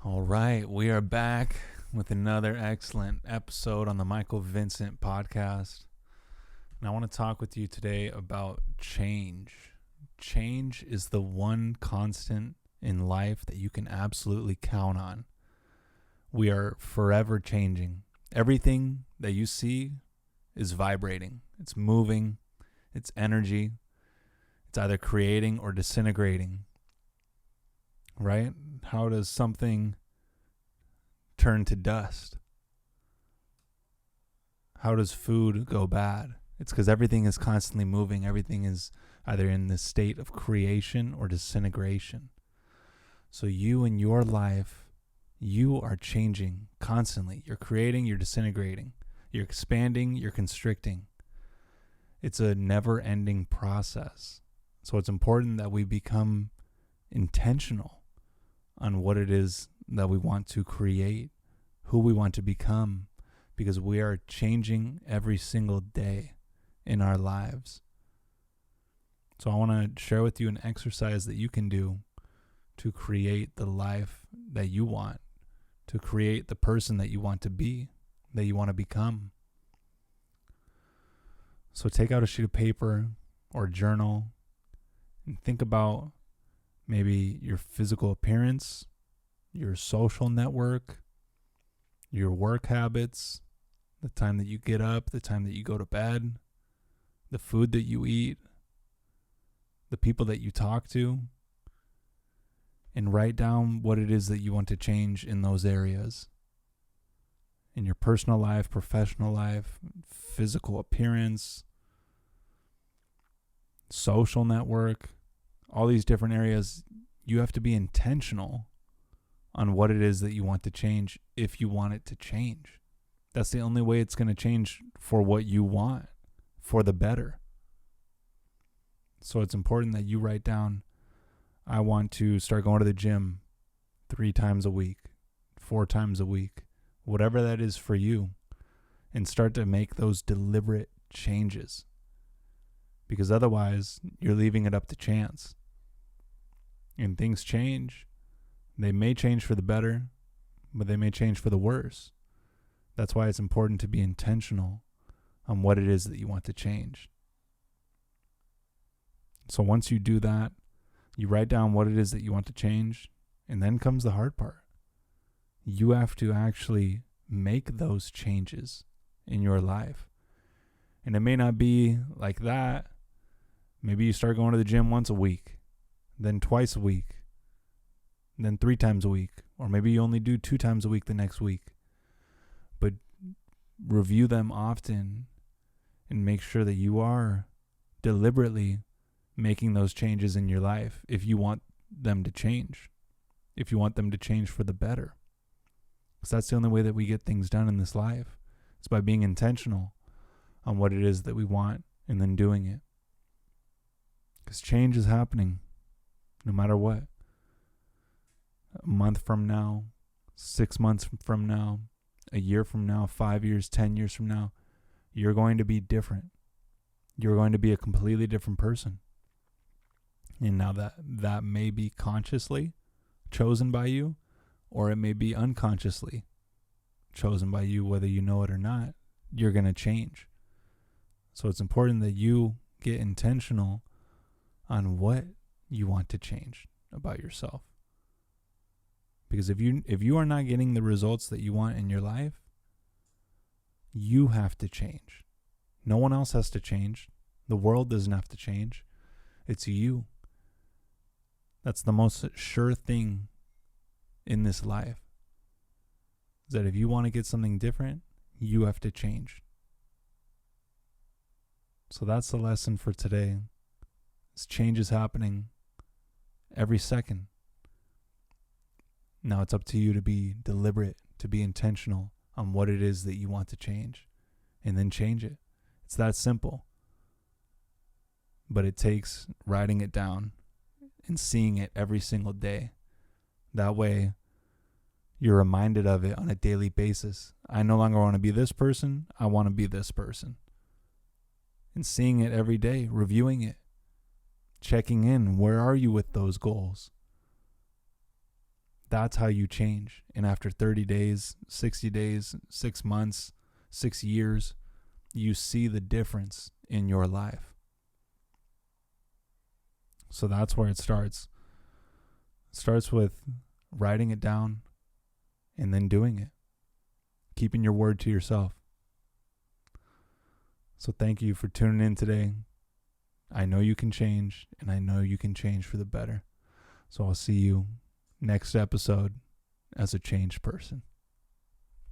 All right, we are back with another excellent episode on the Michael Vincent Podcast. And I want to talk with you today about change. Change is the one constant in life that you can absolutely count on. We are forever changing. Everything that you see is vibrating. It's moving. It's energy. It's either creating or disintegrating. Right? How does something turn to dust? How does food go bad? It's because everything is constantly moving. Everything is either in this state of creation or disintegration. So you in your life, you are changing constantly. You're creating, you're disintegrating. You're expanding, you're constricting. It's a never-ending process. So it's important that we become intentional on what it is that we want to create, who we want to become, because we are changing every single day in our lives. So I want to share with you an exercise that you can do to create the life that you want, to create the person that you want to be, that you want to become. So take out a sheet of paper or a journal and think about maybe your physical appearance, your social network, your work habits, the time that you get up, the time that you go to bed, the food that you eat, the people that you talk to, and write down what it is that you want to change in those areas. In your personal life, professional life, physical appearance, social network, all these different areas. You have to be intentional on what it is that you want to change if you want it to change. That's the only way it's going to change for what you want, for the better. So it's important that you write down, I want to start going to the gym 3 times a week, 4 times a week, whatever that is for you, and start to make those deliberate changes. Because otherwise, you're leaving it up to chance. And things change. They may change for the better, but they may change for the worse. That's why it's important to be intentional on what it is that you want to change. So once you do that, you write down what it is that you want to change, and then comes the hard part. You have to actually make those changes in your life. And it may not be like that. Maybe you start going to the gym once a week, then twice a week, then 3 times a week, or maybe you only do 2 times a week the next week. But review them often and make sure that you are deliberately making those changes in your life if you want them to change, if you want them to change for the better. Because that's the only way that we get things done in this life. It's by being intentional on what it is that we want and then doing it. Because change is happening no matter what. A month from now, 6 months from now, a year from now, 5 years, 10 years from now, you're going to be different. You're going to be a completely different person. And now that may be consciously chosen by you, or it may be unconsciously chosen by you, whether you know it or not. You're going to change. So it's important that you get intentional on what you want to change about yourself. Because if you are not getting the results that you want in your life, you have to change. No one else has to change. The world doesn't have to change. It's you. That's the most sure thing in this life. Is that if you want to get something different, you have to change. So that's the lesson for today. This change is happening every second. Now it's up to you to be deliberate, to be intentional on what it is that you want to change, and then change it. It's that simple. But it takes writing it down and seeing it every single day. That way, you're reminded of it on a daily basis. I no longer want to be this person. I want to be this person. And seeing it every day, reviewing it, checking in. Where are you with those goals? that's how you change. And after 30 days, 60 days, 6 months, 6 years, you see the difference in your life. So that's where it starts. It starts with writing it down and then doing it. Keeping your word to yourself. So thank you for tuning in today. I know you can change, and I know you can change for the better. So I'll see you next episode as a changed person.